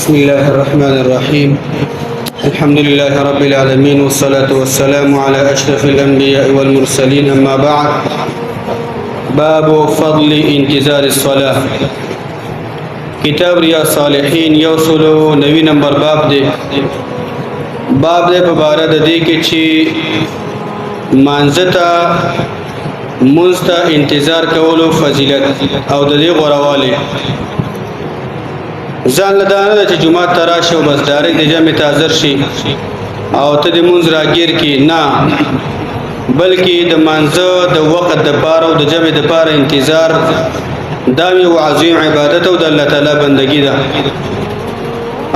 بسم الله الرحمن الرحيم الحمد لله رب العالمين والصلاة والسلام على أشرف الأنبياء والمرسلين أما بعد باب فضل انتظار الصلاة کتاب ریا صالحین یوصلو نوی نمبر باب دے په باره د دې کې چې مانځتا منځتا انتظار کولو فضیلت او د دې غوړواله ځان لدانه چې جمعه تراشه او بس ډایرک د جمع تازر شي او ته د منځ راګیر کې نه بلکې د مانځه د وخت د پاره او د جمع د پاره انتظار دا یو عظیم عبادت او د الله تعالی بندگی ده.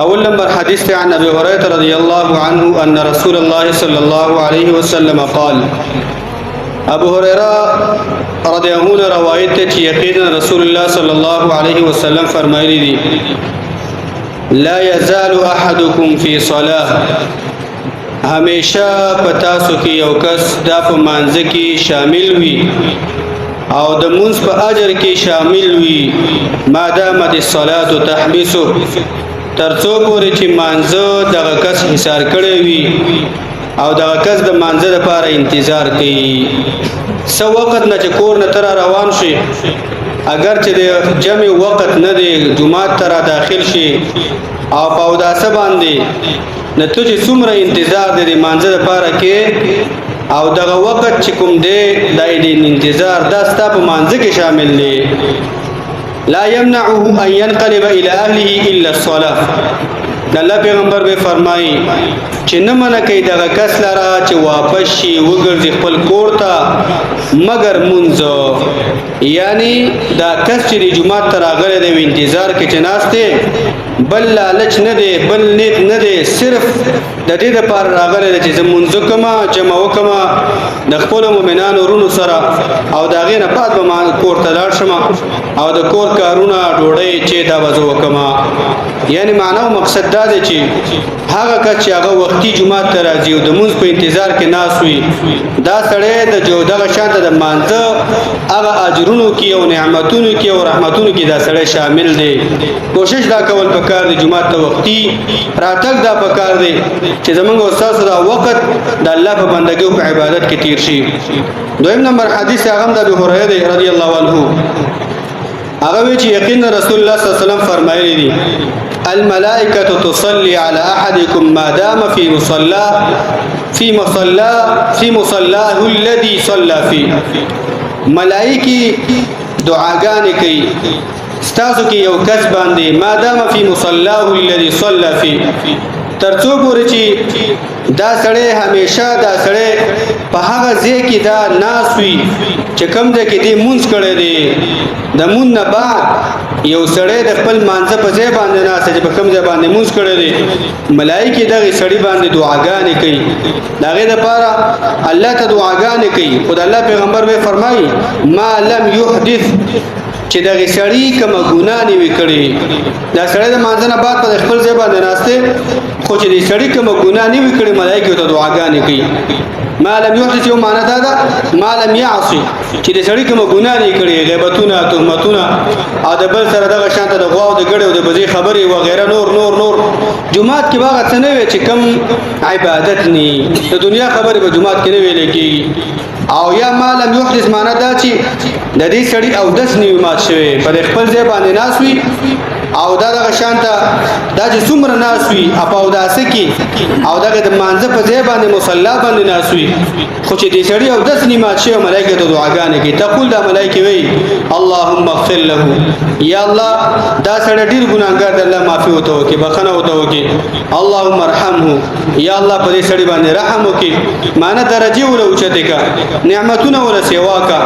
اول نمبر حدیث عن ابي هريره رضي الله عنه ان رسول الله صلى الله عليه وسلم قال ابو هريره رضی الله عنه روایت ته چې یقینا رسول الله صلی الله علیه وسلم فرمایلی دي لا يزال احدكم في صلاه همیشه پتا سو کې یو کس دا په مانځ کې شامل وي او د مونږ په اجر کې شامل وي مادامت الصلاه تحبسه ترڅو پورې چې مانځه دغه کس حصار کړی وي او دغه کس د مانځه لپاره انتظار کوي سو وخت نه چې کور نه تر روان شي اگر چې د جمع وخت نه دی جمعه تر داخل شي او په اوداسه باندې نه ته چې څومره انتظار د مانځه لپاره کې او دغه وخت چې کوم دی د انتظار دا ستاسو په مانځه کې شامل دی لا يمنعه ان ينقلب الى اهله الا الصلاه الله پیغمبر به فرمایي چې نه منع کوي دغه کس لاره چې واپس شي وګرځي خپل کور ته مگر منځو یعنی دا کس چې د جمعه تر راغلی دی انتظار کې چې ناشته بل لالچ نه دی بل نیت نه دی صرف د دې لپاره راغلی دی چې منځو کما جمع وکما د خپل مؤمنانو ورونو سره او دا غینه بعد به ما کور ته لاړ شم او د کور کارونه ډوړې چې دا وځو وکما یعنی معنی او مقصد دا دی چې هغه کچ هغه وختي جمعه ته راځي او د مونږ په انتظار کې ناس وي دا سړی د جو دغه شانته د مانځه هغه اجرونو کې او نعمتونو کې او رحمتونو کې دا سړی شامل دی کوشش دا کول پکار دی جمعه ته وختي راتګ دا پکار دی چې زمونږ استاد دا وخت د الله په بندګۍ او عبادت کې تیر شي. دویم نمبر حدیث هغه د ابي هريره رضی الله عنه هغه چې یقینا رسول الله صلی الله علیه وسلم فرمایلی دي الملائكة تصلي على أحدكم ما دام في مصلاه الذي صلى فيه ملائكي دعاګانې کوي ستاسو کې یو کس باندې ما دام في مصلاه الذي صلى فيه ترڅو پورې چې دا سړی همیشه دا سړی په هغه ځای کې دا ناس وي چې کوم ځای کې دی مونږ کړی دی د مونږ نه بعد یو سړی د خپل مانځه په ځای باندې ناس چې په کوم ځای باندې مونږ کړی دی ملایکې دغه سړی باندې دعاګانې کوي دغه لپاره الله ته دعاګانې کوي خدای الله پیغمبر به فرمایي ما لم يحدث چې دغه سړی کوم ګناه نه وکړي دا سړی د مانځه نه بعد په خپل ځای باندې ناشته خو چې دې سړی کوم ګناه نه وکړي ملایکې ته دعاګانې کوي ما لم يحدث یو معنا دا ده ما لم يعصي چې دې سړی کوم ګناه نه کړي غیبتونه تهمتونه او د بل سره دغه شانته د غوا او د ګړې او د بزی خبرې و غیره نور جمعات کې باغ څه نه وي چې کم عبادت ني د دنیا خبرې په جمعات کې نه ویل کېږي او یا ما لم يحدث معنا دا چې د دې سړی او دس نیو مات شوی په خپل ځای باندې ناس وي او دغه شانته دا چې څومره ناس وي او داسې کې او دغه د مانځه په ځای باندې مصلا باندې ناس وي خو چې دې سړی او دس نیو مات شوی ملائکه ته دعاګانې کوي تقول دا ملائکه وي اللهم اغفر له یا الله دا سړی ډیر ګناګار دی الله معافي وته وکي بخنه وته وکي اللهم ارحمه یا الله په دې سړی باندې رحم وکي معنا درجه ولا اوچته کا نعمتونه ولا سیوا کا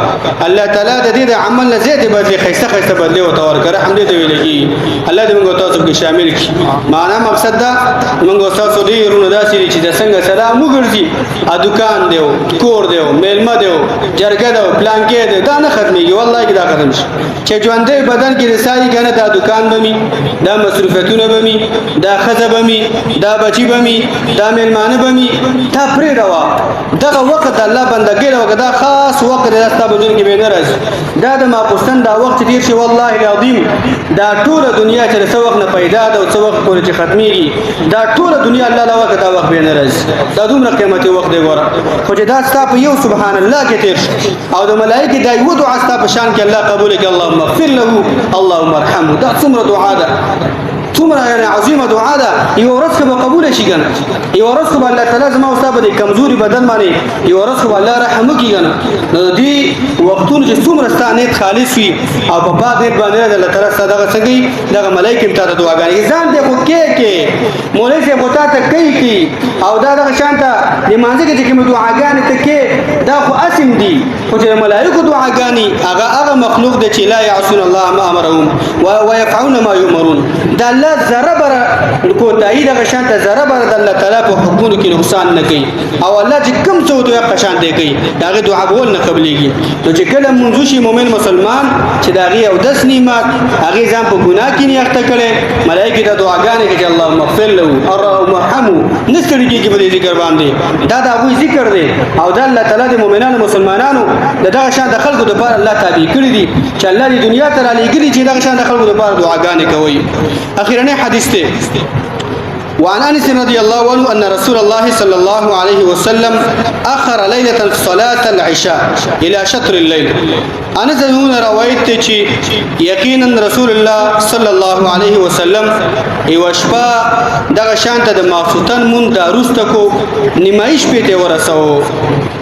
الله تعالی د دې عمل نه زیاته بدلی خسته بدلی وته ورکړه رحم دې ویلږي الله دې موږ تاسو کې شامل کړي معنا مقصد دا موږ تاسو دې ورونه داسې چې د څنګه سلام وګرځي ا دکان دیو کور دیو میلمه دیو جرګه دیو پلان کې دی دا نه ختميږي والله کې دا ختم شي چې ژوندې بدن کې رسایي کنه دا دکان بمي دا مصرفاتونه بمي دا خزه بمي دا بچي بمي دا میلمانه بمي تا پرې روا دغه وخت الله بندګي او دا خاص وخت د تاسو بدن کې به نه راځي دا د ما پښتن دا وخت ډیر شي والله العظیم دا ټول دنیا چې څو وخت نه پیدا ده او څو وخت پورې چې ختميږي دا ټول دنیا الله له وخت دا وخت به نه راځي دا دومره قیمتي وخت دی ګوره خو چې دا ستا په یو سبحان الله کې تیر او د ملائکه دا یو دعا ستا په شان کې الله قبول کړي اللهم اغفر له اللهم ارحمه دا څومره دعا ده څومره یعنی عظیمه دعا ده یو ورځ به قبول شي کنه یو ورځ به الله تعالی زما او تاسو باندې کمزوري بدن باندې یو ورځ به الله رحم وکړي کنه نو دې وختونو چې څومره ستانه خالص وي او په پاک دې باندې الله تعالی صدقه سګي دغه ملائکه ته دعاګانې ځان دې خو کې مولوی سے بوتا ته کوي او دا دغه شانته د مانځي کې کوم دعاګانې ته کې دا خو اسم دي خو چې ملائکه دعاګانې هغه مخلوق دي چې لا يعصون الله ما امرهم ويفعلون ما يؤمرون دا الله ذره بر کو تایید هغه شانته ذره بر د الله تعالی په حکمونو کې نقصان نه کوي او الله چې کوم څه دوی په شان دی کوي داغه دعا بول نه قبليږي نو چې کله منځو شي مؤمن مسلمان چې داغه او دس نعمت هغه ځان په ګناه کې نه اخته کړي ملائکه دا دعاګانې کوي اللهم اغفر له اللهم ارحمه نستړي کې په دې ذکر باندې دا وی ذکر دی او دا الله تعالی د مؤمنانو مسلمانانو دغه شان د خلکو د بار الله تابع کړی دي چې الله دې دنیا ته را لېږلي چې دغه شان د خلکو د بار دعاګانې کوي اخیرنه حدیث ته وعن انس رضي الله عنه ان رسول الله صلى الله عليه وسلم اخر ليله صلاه العشاء الى شطر الليل انس زمون روایت چې یقینا رسول الله صلى الله عليه وسلم ایوشپا دغه شانته د مافوتن مون داروستکو نیمایش پته ورسو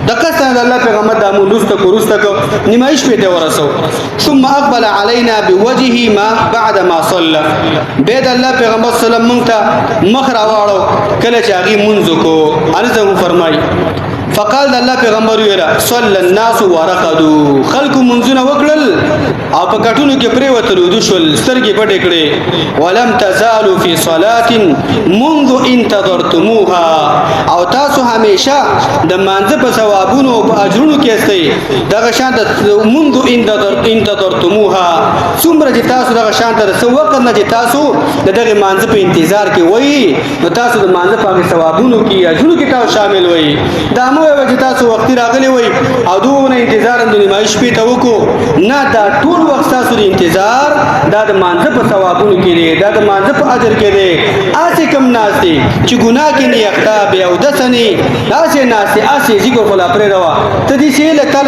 دغه څنګه الله پیغمبر د مولوستکو روستکو نیمایش پته ورسو ثم اقبل علينا بوجهه ما بعد ما صلى بيد الله پیغمبر صلی الله علیه وسلم ته مخ راوړو کله چې هغه منځ کو انس فرمای فقال الله پیغمبر ویرا صلی الناس ورقدوا خلق منځونه وکړل او په کټونو کې پرې وتلو د شول سترګې پټې کړې ولم تزالوا في صلاه منذ انتظرتموها او تاسو همیشه د مانځ په ثوابونو او اجرونو کې استئ دغه شان منذ انتظرتموها څومره چې تاسو دغه شان ته څو وخت نه چې تاسو دغه مانځ په انتظار کې وای نو تاسو د مانځ په ثوابونو کې اجرونو کې تاسو شامل وای دا مو چې تاسو وخت راغلی وای او دوه انتظار د نیمایش په تو کو نه دا ټول وخت تاسو د انتظار دا د مانځ په ثوابونو کې دی دا د مانځ په اجر کې دی اسې کم ناشتي چې ګناه کې نه یختا به او دسنی اسې ناشتي اسې ذکر ولا پرې روا ته دې چې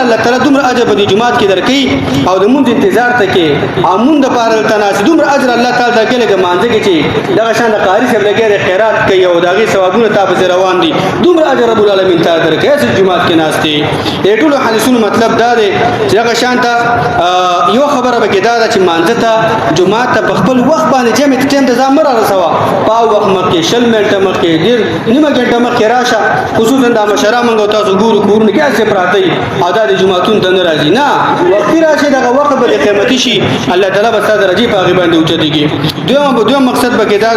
الله تعالی دومره اجر په جمعات کې درکې او د مونږ انتظار ته کې او مونږ د پاره تناسب دومره اجر الله تعالی درکې لګ مانځ کې چې دغه شان د قاری سره لګي خیرات کوي او دغه ثوابونه تاسو روان دي دومره اجر رب العالمین تعالی درکې جمعات کې ناشتي دې ټول حدیثونو مطلب دا دی چې هغه شانته یو خبره به کې دا چې مانځته جمعات ته خپل وخت باندې جمع ټیم ته ځامر رسوا پاو وخت مکه شل منټه مکه ډیر نیمه ګنټه مکه راشه خصوصا د مشره منغو تاسو ګورو کورن کې څه پراته ادا د جمعتون ته ناراضي نه وخت راشه دغه وخت به قیمتي شي الله تعالی به ستاسو درجه په غیبه باندې اوچتيږي دویم مقصد به کې دا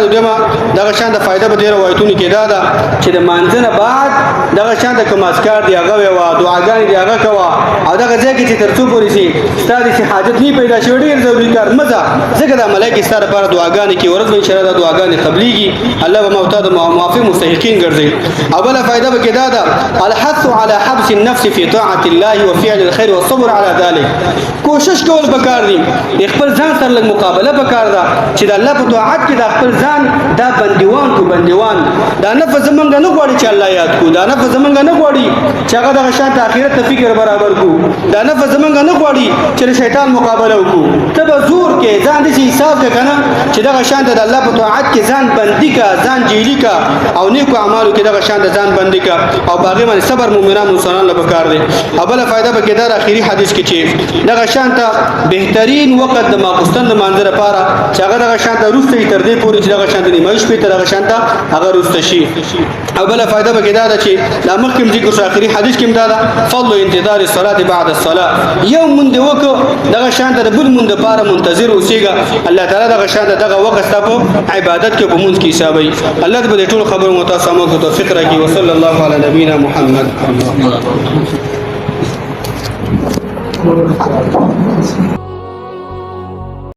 دغه شانته فائدہ به ډیر وایتونی کې دا چې د مانځنه بعد دغه شانته کوم اسکار دی هغه وا دعاګانې دی هغه کوا او دغه ځکه چې ترڅو پوری شي ستاسو چې حاجت نه پیدا شي ډیر ضروري کار مزه ځکه د ملائکه ستاره لپاره دعاګانې کې ورځ به ان شاء الله دعاګانې قبليږي الله به موتا د موافق مستحقین ګرځي اوله فائدہ به کې دا ده الحث على حبس النفس في طاعه الله وفعل الخير والصبر على ذلك کوشش کول پکار دي خپل ځان سره لږ مقابله پکار ده چې د الله په طاعت کې د خپل ځان دا بنديوان دا نفس زمونږ نه غواړي چې الله یاد کو دا نفس زمونږ نه غواړي چې هغه د شانت اخرت ته فکر برابر کو دا نفس زمونږ نه غواړي چې شیطان مقابله وکړو ته به زور کې ځان دې حساب کنه چې دا شانت د الله په طاعت کې ځان بندي کا ځان جیلی کا او نیکو اعمالو کې دا شانت ځان بندي کا او باغی باندې صبر مؤمنانو مسلمانانو لپاره کار دي اوله فائدہ به کې دا اخیری حدیث کې چې دا شانت بهترین وخت د ماقصتن د منظر لپاره چې هغه دا شانت روسته تر دې پورې چې دا شانت نیمایش په تر هغه شانت هغه روسته شي اوله فائدہ به کې دا چې د مخکم ذکر اخیری حدیث کې دا فضل انتظار الصلاه بعد الصلاه یوم من دی وک دغه شانت د بل من د پاره منتظر اوسېګا الله تعالی دغه شانت دغه وخت ستاسو عبادت کې په مونږ کې حسابي الله دې ټول خبرو متاسمه کو توفیق راکړي وصلی الله علی نبینا محمد